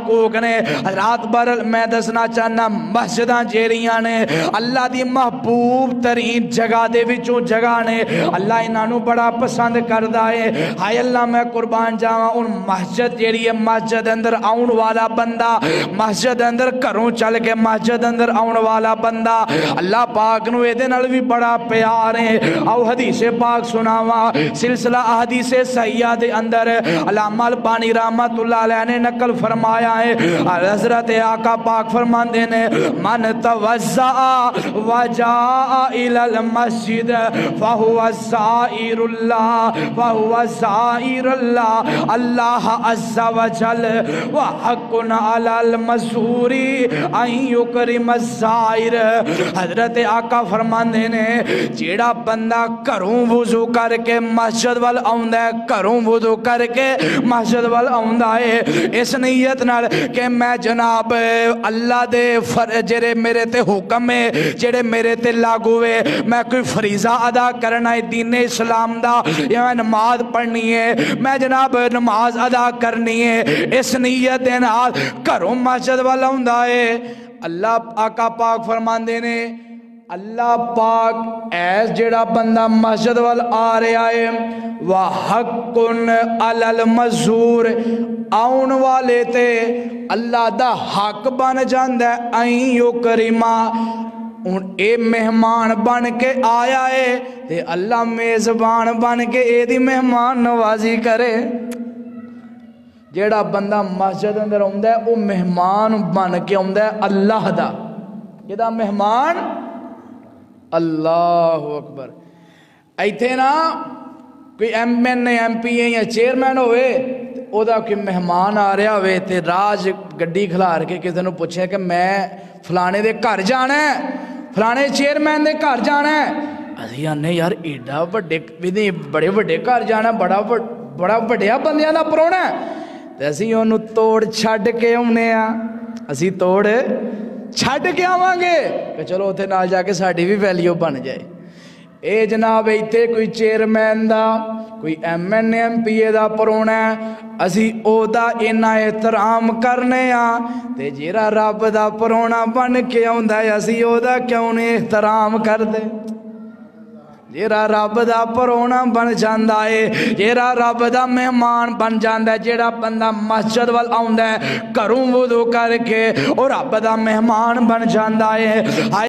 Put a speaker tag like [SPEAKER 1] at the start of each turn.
[SPEAKER 1] حقوق نے رات بھر میں دسنا چاہنا مسجداں جیریاں نے اللہ دی محبوب ترین جگہ دے وچوں جگہ نے اللہ انہاں نو بڑا پسند کردا ہے ہائے اللہ میں قربان جاواں ان مسجد جیری ہے مسجد اندر آؤن والا بندہ مسجد اندر گھروں چل کے مسجد اندر آؤن والا بندہ اللہ پاک نو اے دے نال وی بڑا پیار ہے او حدیث پاک سناواں سلسلہ احادیث صحیحہ دے اندر علامہ البانی رحمت اللہ علیہ نے نقل فرمایا ہے حضرت آقا پاک فرماندے نے من توضع وجاء الى المسجد فهو زائر اللہ فهو زائر اللہ اللہ عز وجل وحق علی المزور ان یکرم الزائر حضرت آقا فرماندے نے جیڑا بندہ گھروں وضو کر کے مسجد وال آوندا ہے گھروں وضو کر کے مسجد وال آوندا ہے اس نیت نال کہ میں جناب اللہ دے جڑے میرے تے حکم ہے جڑے میرے تے لاگو ہے میں کوئی فریضہ ادا کرنا ہے دین اسلام دا یا میں نماز پڑھنی ہے میں جناب نماز ادا کرنی ہے اس نیت دے نال گھروں مسجد وال آوندا ہے اللہ آقا پاک فرماندے نے اللہ پاک ایس جڑا بندہ مسجد وال آ رہا ہے وَحَقٌ عَلَى الْمَزُورِ آؤن والے تے اللہ دا حق بن جاندہ ہے اَئِن یُکرِمَا ان اے مہمان بن کے آیا ہے تے اللہ میزبان بن کے اے دی مہمان نوازی کرے جیڑا بندہ مسجد اندر ہوندہ ہے وہ مہمان بن کے ہوندہ ہے اللہ دا یہ دا مہمان اللہ اکبر ایتھے نا کوئی M N A M P A یا چیئرمین ہوئے او دا کوئی مہمان آ رہا ہوئے تے راج گڈی کھلار کے کسی نے پوچھے کہ میں فلانے دے گھر جانا ہے فلانے چیئرمین دے گھر جانا ہے اسی آنے یار ایڈا بڑے بڑے گھر جانا بڑا بڑیا بندیاں دا پرونا ہے تے اسی انہوں توڑ چھڑ کے ہونے اسی توڑ چھڑ کے آوانگے کہ چلو اتھے نال جا کے ساڑھی بھی ویلیو بن جائے اے جناب ایتے کوئی چیئرمین دا کوئی ایم این ایم پی اے دا پرونا ہے اسی او دا انہا احترام کرنے تے جیرا رب دا پرونا بن کے ہوندہ ہے اسی او دا کیوں نے احترام کر دے جیرا رب دا پرونا بن جاندہ ہے جیرا رب دا مہمان بن جاندہ ہے جیرا بندہ مسجد وال آندہ ہے گھروں وضو کر کے اور رب دا مہمان بن جاندہ ہے